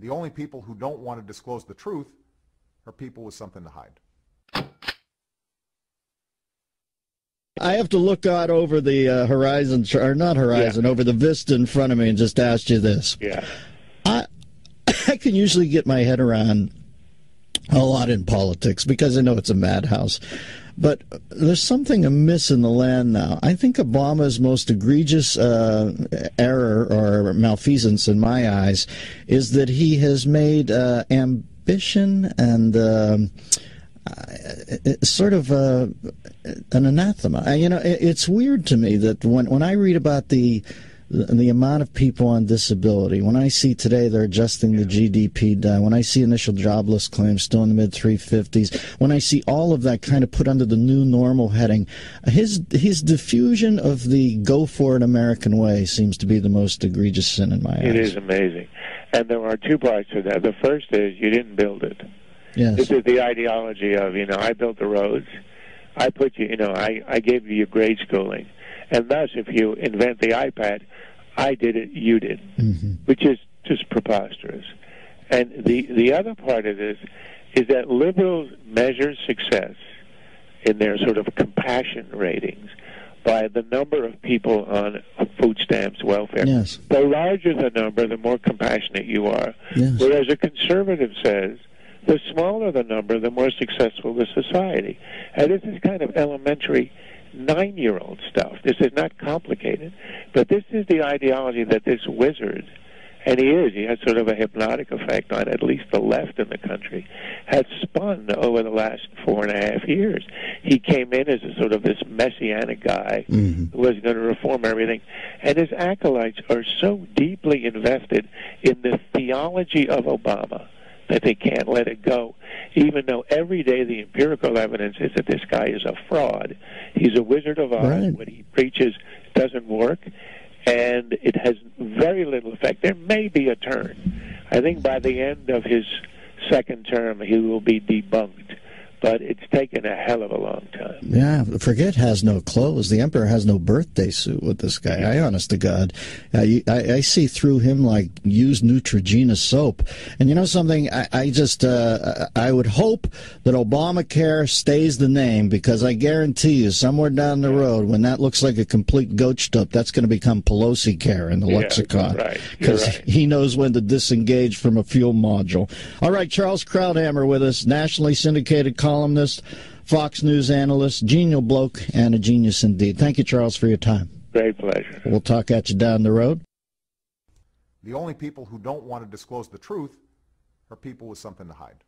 The only people who don't want to disclose the truth are people with something to hide. I have to look out over the horizon, or not horizon, over the vista in front of me and just ask you this. Yeah. I can usually get my head around a lot in politics because I know it's a madhouse. But there's something amiss in the land now. I think Obama's most egregious error or malfeasance in my eyes is that he has made ambition and sort of an anathema. You know, it's weird to me that when I read about the amount of people on disability, when I see today they're adjusting the GDP down, when I see initial jobless claims still in the mid-350s, when I see all of that kind of put under the new normal heading, his diffusion of the go-for-it American way seems to be the most egregious sin in my eyes. It is amazing. And there are two parts to that. The first is you didn't build it. Yes. This is the ideology of, I built the roads. I put you, I gave you your grade schooling. And thus, if you invent the iPad, I did it, you did, which is just preposterous. And the other part of this is that liberals measure success in their sort of compassion ratings by the number of people on food stamps, welfare. Yes. The larger the number, the more compassionate you are. Yes. Whereas a conservative says, the smaller the number, the more successful the society. And this is kind of elementary 9-year-old stuff. This is not complicated. But this is the ideology that this wizard, and he has sort of a hypnotic effect on at least the left in the country, has spun over the last 4.5 years. He came in as a sort of this messianic guy who was going to reform everything. And his acolytes are so deeply invested in the theology of Obama that they can't let it go, even though every day the empirical evidence is that this guy is a fraud. He's a Wizard of Oz. Right. What he preaches doesn't work, and it has very little effect. There may be a turn. I think by the end of his second term, he will be debunked. But it's taken a hell of a long time. Yeah, forget has no clothes. The emperor has no birthday suit with this guy. I honest to God, I see through him like used Neutrogena soap. And you know something? I would hope that Obamacare stays the name, because I guarantee you somewhere down the road when that looks like a complete goat stuff, that's going to become Pelosi care in the lexicon. Right. Because he knows when to disengage from a fuel module. All right, Charles Krauthammer with us, nationally syndicated columnist, Fox News analyst, genial bloke, and a genius indeed. Thank you, Charles, for your time. Great pleasure. We'll talk at you down the road. The only people who don't want to disclose the truth are people with something to hide.